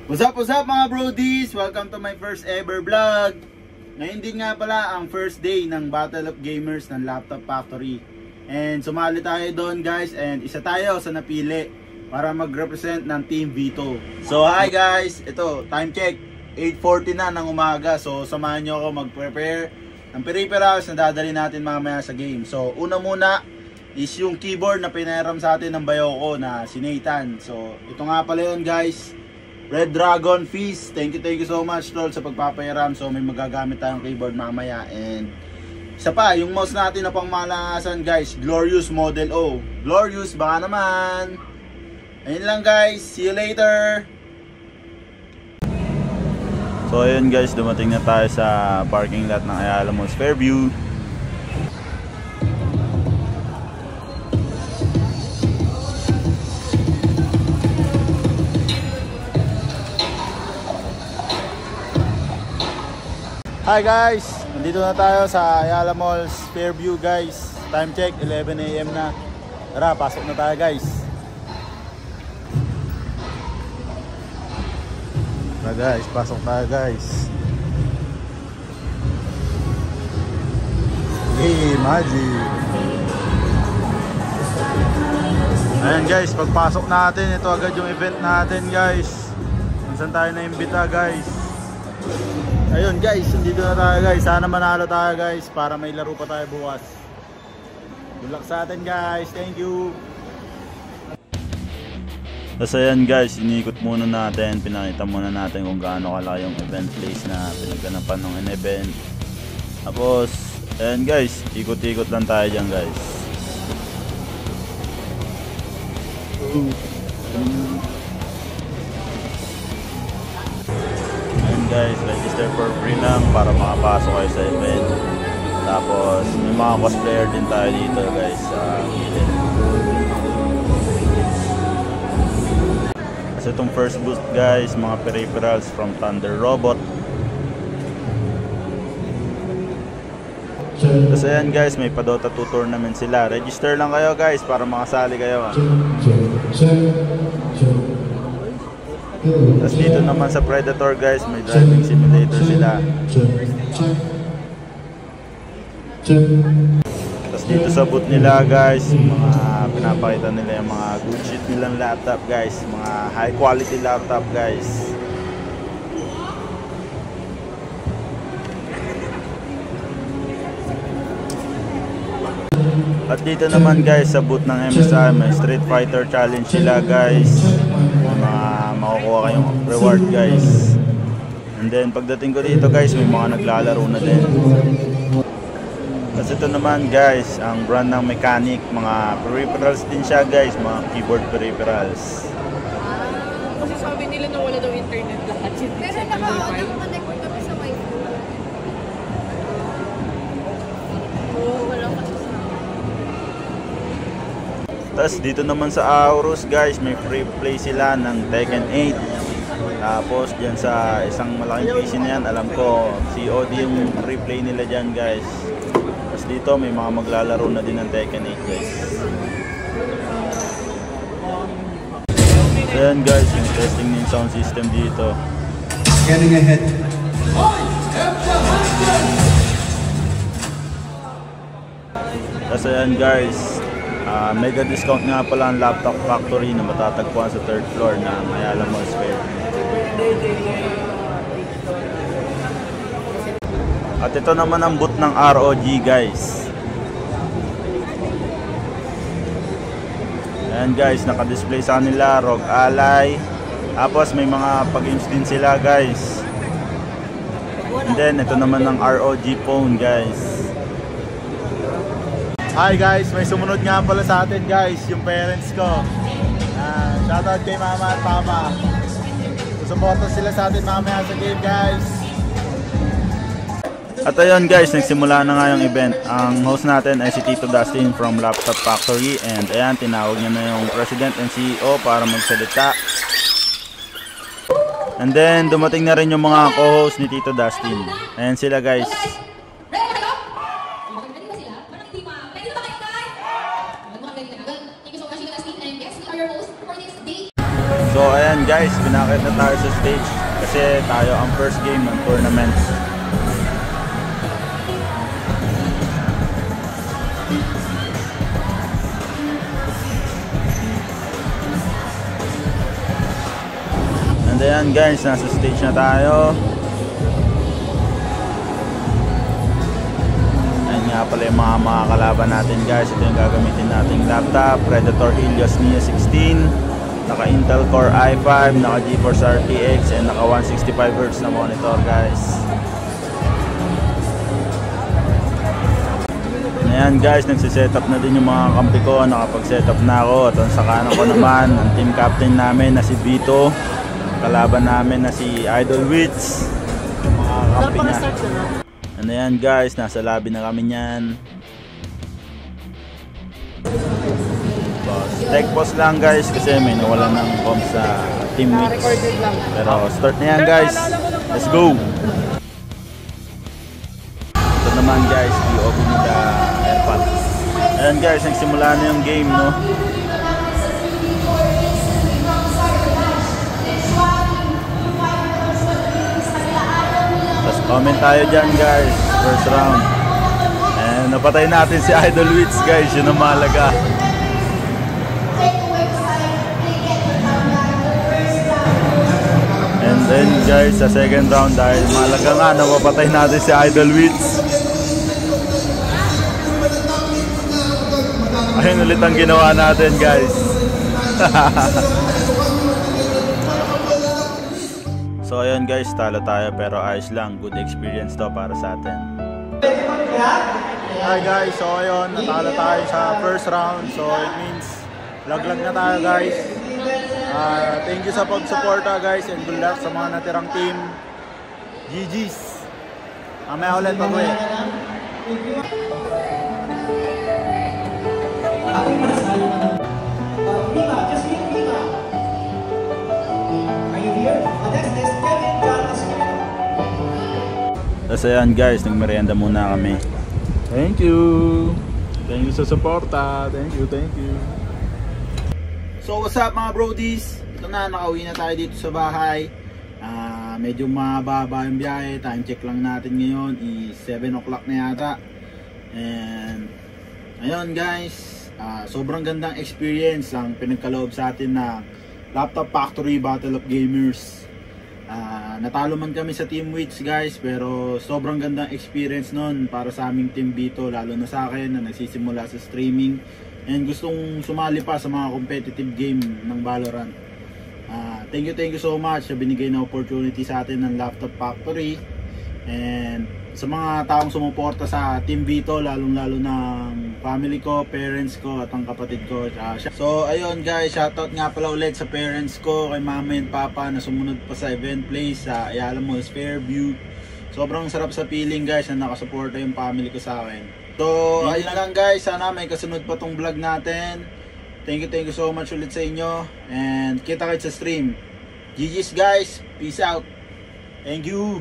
What's up mga brodies? Welcome to my first ever vlog. Ngayon din nga pala ang first day ng Battle of Gamers ng Laptop Factory. And sumali tayo doon guys, and isa tayo sa napili para mag-represent ng Team Vito. So hi guys, ito time check 8:40 na ng umaga. So samahan nyo ako mag-prepare ng peripherals na dadali natin mamaya sa game. So una muna is yung keyboard na pinahiram sa atin ng bayo ko na si Nathan. So ito nga pala yun guys, Red Dragon Feast. Thank you so much tol sa pagpapahiram. So may magagamit tayong keyboard mamaya. And isa pa, yung mouse natin na pang malangasan guys, Glorious Model O. Glorious, baka naman. Ayun lang guys, see you later. So ayun guys, dumating na tayo sa parking lot ng Ayala Malls Fairview. Hi guys! Nandito na tayo sa Ayala Malls Fairview guys. Time check 11 AM na. Tara, pasok na tayo guys. Tara guys, pasok tayo guys. Hey, magic! Ayan guys, pagpasok natin, ito agad yung event natin guys. Minsan tayo na-imbita guys. Ayun guys, nandito na tayo guys. Sana manalo tayo guys para may laro pa tayo bukas. Good luck sa atin guys. Thank you. Tapos ayan guys, iniikot muna natin. Pinakita muna natin kung gaano kalaki yung event place na pinaganapan ng event. Tapos ayan guys, ikot-ikot lang tayo dyan guys. Guys, register for free lang para makapasok kayo sa event. Tapos may mga cosplayer din tayo dito guys sa gilid. Kasi itong first booth guys, mga peripherals from Thunder Robot. Tapos ayan guys, may pa Dota 2 tournament sila. Register lang kayo guys para makasali kayo. Tapos dito naman sa Predator guys, may driving simulator sila. Tapos dito sa booth nila guys, mga pinapakita nila yung mga good shit nilang laptop guys, mga high quality laptop guys. At dito naman guys sa booth ng MSI, may Street Fighter Challenge sila guys. Makukuha kayong reward guys. And then pagdating ko dito guys, may mga naglalaro na din. Kasi ito naman guys, ang brand ng Mechanic, mga peripherals din siya guys, mga keyboard peripherals. Kasi sabi nila na wala daw internet lahat. Pero naka-connect kami sa wifi. Oo, wala kasi sa. Tapos dito naman sa Aorus guys, may free play sila ng Tekken 8. Tapos dyan sa isang malaking PC na yan, alam ko COD yung free play nila dyan guys. Tapos dito may mga maglalaro na din ng Tekken 8 guys. So yan guys, yung testing ng sound system dito. Getting ahead. Tapos yan guys, mega discount nga pala ang Laptop Factory na matatagpuan sa 3rd floor ng Ayala Malls Fairview. At ito naman ang booth ng ROG guys. Ayan guys, naka-display sa kanila ROG Ally. Tapos may mga pag-games din sila guys. And then ito naman ang ROG phone guys. Hi guys, may sumunod nga pala sa atin guys, yung parents ko. Shoutout kay mama at papa. Susuporta sila sa atin mamaya sa game guys. At ayun guys, nagsimula na nga yung event. Ang host natin ay si Tito Dustin from Laptop Factory. And ayan, tinawag niya na yung President and CEO para magsalita. And then dumating na rin yung mga co-host ni Tito Dustin. Ayan sila guys. So ayan guys, pinakit na tayo sa stage kasi tayo ang first game ng tournament. And ayan guys, nasa stage na tayo. Ayan nga pala yung mga kalaban natin guys. Ito yung gagamitin nating laptop, Predator Helios Neo 16. Naka Intel Core i5, naka GeForce RTX, and naka 165Hz na monitor guys. Ayan guys, nagsisetup na din yung mga kampi ko. Nakapag-setup na ako. At sa kanan ko naman, ang team captain namin na si Vito. Kalaban namin na si Idol Wits. Mga kampi niya. And ayan guys, nasa lobby na kami niyan. Tech pause lang guys kasi may nawalan ng comp sa team mix. Pero start na yan guys. Let's go! Ito naman guys, POV nila Airpod. Ayan guys, nagsimula na yung game, no? Tapos comment tayo dyan guys, first round. And napatay natin si Idol Wits guys, yun ang mahalaga. And then guys, sa second round dahil mahalaga nga na mapatay natin si Idol Wits. Ayun ulit ang ginawa natin guys. So ayun guys, talo tayo pero ayos lang. Good experience to para sa atin. Hi guys, so ayun, natalo tayo sa first round. So it means laglag na tayo guys. Thank you sa pag-suporta guys and good luck sa mga natirang team. GG's. Mamaya ulit pag-uwi. Tapos ayan guys, nagmerienda muna kami. Thank you. Thank you sa suporta. Thank you. So what's up mga brodies? Ito na, nakauwi na tayo dito sa bahay. Medyo mababa yung biyahe. Time check lang natin ngayon is 7 o'clock na yata. And ayun guys, sobrang gandang experience ang pinagkaloob sa atin na Laptop Factory Battle of Gamers. Natalo man kami sa Team Wits guys, pero sobrang gandang experience nun para sa aming Team Vito, lalo na sa akin na nagsisimula sa streaming and gustong sumali pa sa mga competitive game ng Valorant. Thank you so much sa binigay na opportunity sa atin ng Laptop Factory and sa mga taong sumuporta sa Team Vito, lalong-lalo ng family ko, parents ko at ang kapatid ko. So ayun guys, shoutout nga pala ulit sa parents ko, kay mama and papa na sumunod pa sa event place sa Ayala Malls Fairview. Sobrang sarap sa feeling guys na nakasuporta yung family ko sa akin. So ayun lang guys, sana may kasunod pa tong vlog natin. Thank you so much ulit sa inyo and kita-kits sa stream. GG's guys, peace out. Thank you.